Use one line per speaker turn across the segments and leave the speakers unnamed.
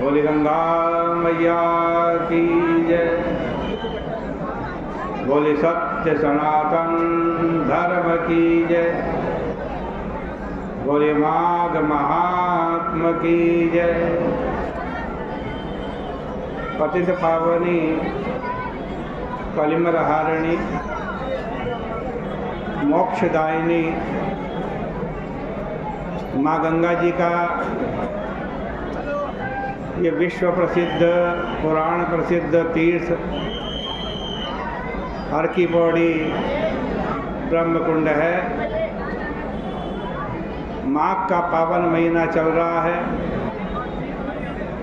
बोली गंगा मैया की जय। बोली सत्य सनातन धर्म की जय। बोली माघ महात्म की जय। पतित पावनी कलिमर हारिणी मोक्षदायिनी माँ गंगा जी का ये विश्व प्रसिद्ध पुराण प्रसिद्ध तीर्थ हर की पौड़ी ब्रह्मकुंड है। माघ का पावन महीना चल रहा है।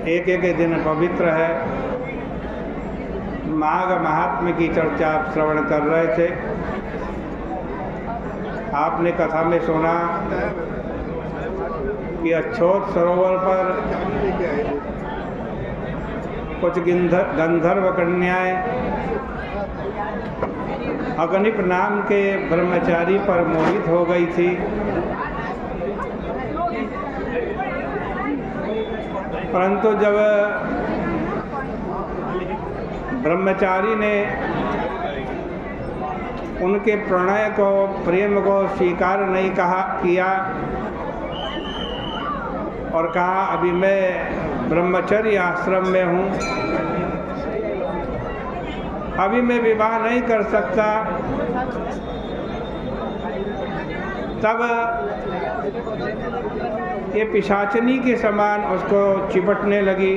एक एक दिन पवित्र है। माघ महात्म्य की चर्चा आप श्रवण कर रहे थे। आपने कथा में सुना कि अछोत सरोवर पर कुछ गंधर्व कन्याएं अगणित नाम के ब्रह्मचारी पर मोहित हो गई थी। परंतु जब ब्रह्मचारी ने उनके प्रणय को प्रेम को स्वीकार नहीं किया और कहा अभी मैं ब्रह्मचर्य आश्रम में हूँ, अभी मैं विवाह नहीं कर सकता, तब ये पिशाचनी के समान उसको चिपटने लगी।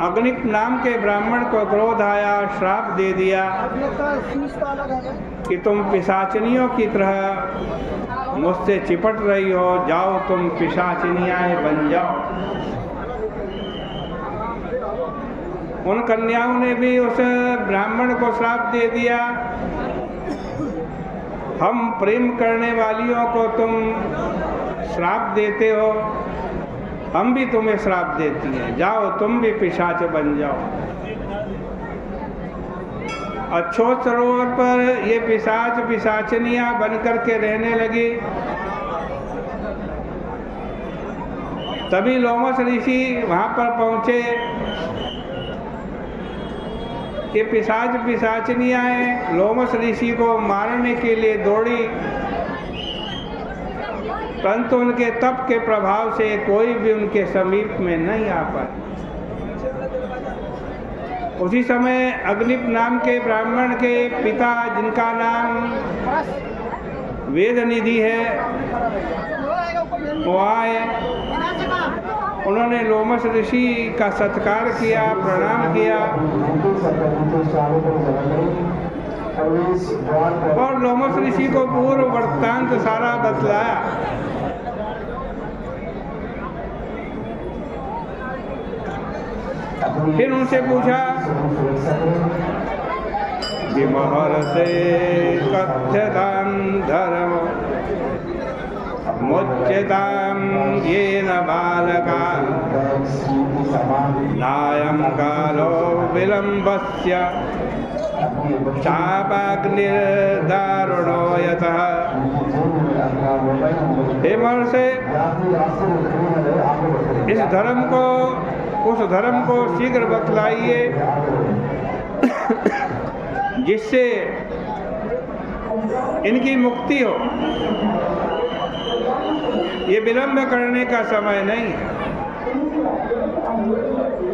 अग्निक नाम के ब्राह्मण को क्रोध आया, श्राप दे दिया कि तुम पिशाचनियों की तरह मुझसे चिपट रही हो, जाओ तुम पिशाचनियाँ बन जाओ। उन कन्याओं ने भी उस ब्राह्मण को श्राप दे दिया, हम प्रेम करने वालियों को तुम श्राप देते हो, हम भी तुम्हें श्राप देती हैं, जाओ तुम भी पिशाच बन जाओ। अछोत सरोवर पर ये पिशाच पिशाचनियाँ बन करके रहने लगी। तभी लोमस ऋषि वहाँ पर पहुँचे। ये पिशाच पिशाचनियाँ लोमस ऋषि को मारने के लिए दौड़ी, परंतु उनके तप के प्रभाव से कोई भी उनके समीप में नहीं आ पाए। उसी समय अग्निप नाम के ब्राह्मण के पिता, जिनका नाम वेदनिधि है, वो आए। उन्होंने लोमस ऋषि का सत्कार किया, प्रणाम किया और लोमस ऋषि को पूर्व वृत्तांत सारा बतलाया। फिर उनसे पूछा कि महर्षे कथ्यतां धर्म मुच्यतां येन बालका नायं कालो विलम्बस्य चापाग्निर्दारुणो यतः। हे महर्षि, इस धर्म को, उस धर्म को शीघ्र बतलाइए जिससे इनकी मुक्ति हो। ये विलंब करने का समय नहीं है,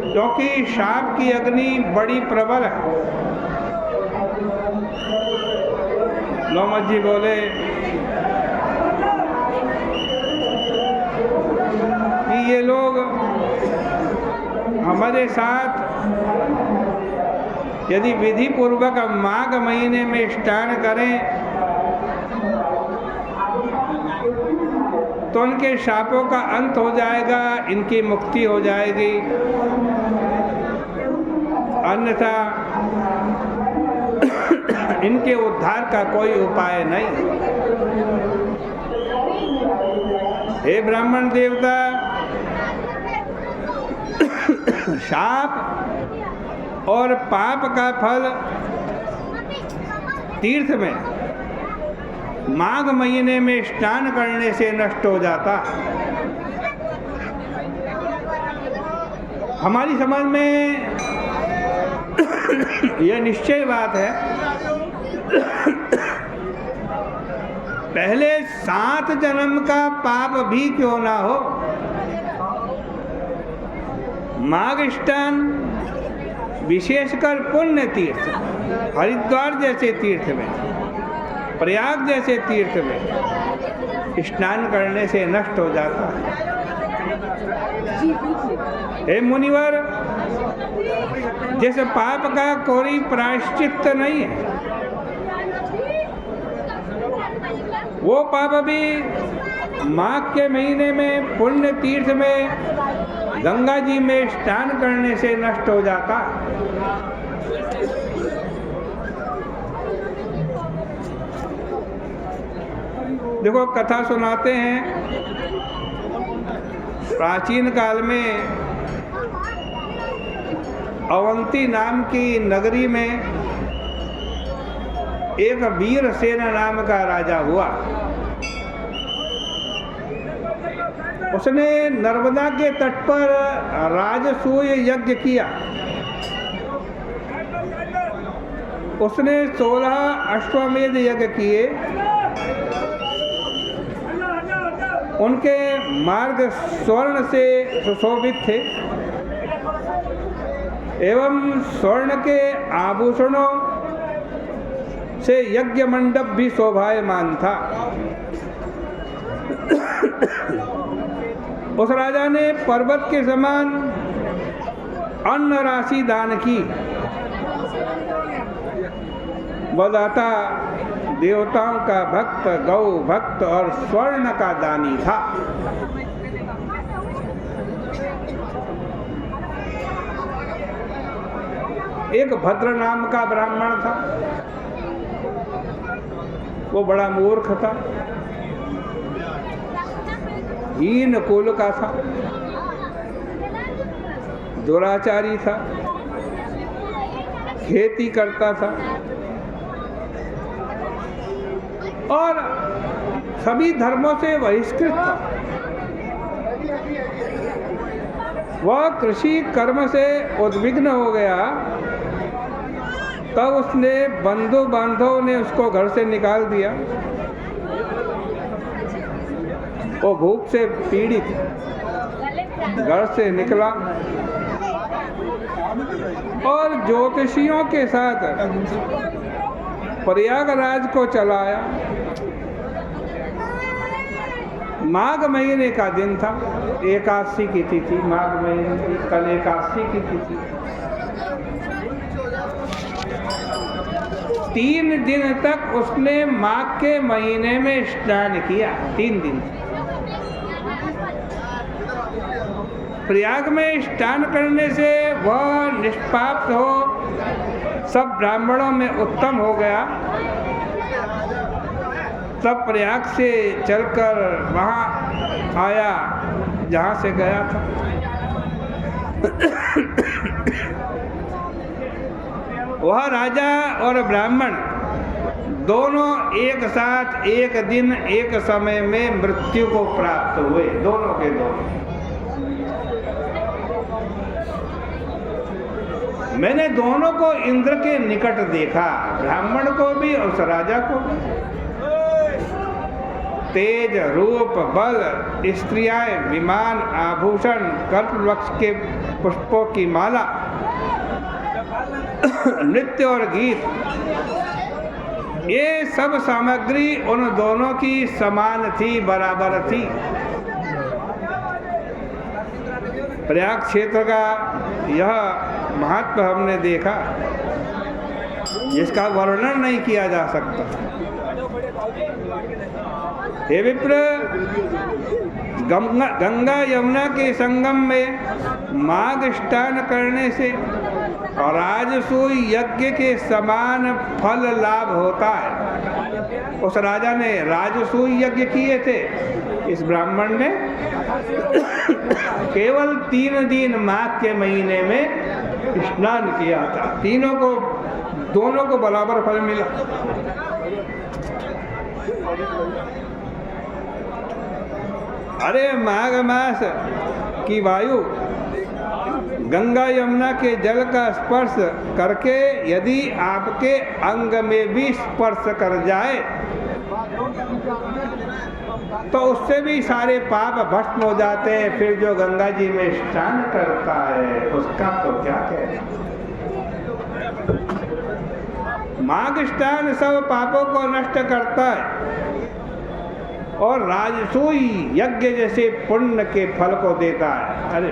क्योंकि शाप की अग्नि बड़ी प्रबल है। लोमस जी बोले कि ये लोग हमारे साथ यदि विधि पूर्वक माघ महीने में स्नान करें तो उनके शापों का अंत हो जाएगा, इनकी मुक्ति हो जाएगी, अन्यथा इनके उद्धार का कोई उपाय नहीं। हे ब्राह्मण देवता, शाप और पाप का फल तीर्थ में माघ महीने में स्नान करने से नष्ट हो जाता। हमारी समाज में यह निश्चय बात है, पहले 7 जन्म का पाप भी क्यों ना हो, माघ स्नान विशेषकर पुण्य तीर्थ, हरिद्वार जैसे तीर्थ में, प्रयाग जैसे तीर्थ में स्नान करने से नष्ट हो जाता है। हे मुनिवर, जिस पाप का कोई प्रायश्चित नहीं है, वो पाप भी माघ के महीने में पुण्य तीर्थ में गंगा जी में स्नान करने से नष्ट हो जाता। देखो, कथा सुनाते हैं, प्राचीन काल में अवंती नाम की नगरी में एक वीरसेन नाम का राजा हुआ। उसने नर्मदा के तट पर राजसूय यज्ञ किया। उसने 16 अश्वमेध यज्ञ किए। उनके मार्ग स्वर्ण से सुशोभित थे एवं स्वर्ण के आभूषणों से यज्ञ मंडप भी शोभायमान था। उस राजा ने पर्वत के समान अन्न राशि दान की। वह दाता देवताओं का भक्त, गौ भक्त और स्वर्ण का दानी था। एक भद्र नाम का ब्राह्मण था। वो बड़ा मूर्ख था, हीन कुल का था, दुराचारी था, खेती करता था और सभी धर्मों से बहिष्कृत था। वह कृषि कर्म से उद्विग्न हो गया। तब उसने बंधु बांधव ने उसको घर से निकाल दिया। वो भूख से पीड़ित घर से निकला और ज्योतिषियों के साथ प्रयागराज को चला आया। माघ महीने का दिन था, एकादशी की तिथि, माघ महीने की कल एकादशी की तिथि। 3 दिन तक उसने माघ के महीने में स्नान किया। 3 दिन प्रयाग में स्नान करने से वह निष्पाप हो, सब ब्राह्मणों में उत्तम हो गया। तब प्रयाग से चलकर वहाँ आया जहाँ से गया था। वह राजा और ब्राह्मण दोनों एक साथ एक दिन एक समय में मृत्यु को प्राप्त हुए, दोनों के दोनों। मैंने दोनों को इंद्र के निकट देखा, ब्राह्मण को भी और उस राजा को भी। तेज, रूप, बल, स्त्रियां, विमान, आभूषण, कल्पवृक्ष के पुष्पों की माला, नृत्य और गीत, ये सब सामग्री उन दोनों की समान थी, बराबर थी। प्रयाग क्षेत्र का यह महत्व हमने देखा, जिसका वर्णन नहीं किया जा सकता। हे विप्र, गंगा यमुना के संगम में माघ स्नान करने से राजसूय यज्ञ के समान फल लाभ होता है। उस राजा ने राजसूय यज्ञ किए थे, इस ब्राह्मण ने केवल 3 दिन माघ के महीने में स्नान किया था। दोनों को बराबर फल मिला। अरे माघ मास की वायु गंगा यमुना के जल का स्पर्श करके यदि आपके अंग में भी स्पर्श कर जाए तो उससे भी सारे पाप भस्म हो जाते हैं। फिर जो गंगा जी में स्नान करता है उसका तो क्या कहना। माघ स्नान सब पापों को नष्ट करता है और राजसूय यज्ञ जैसे पुण्य के फल को देता है। अरे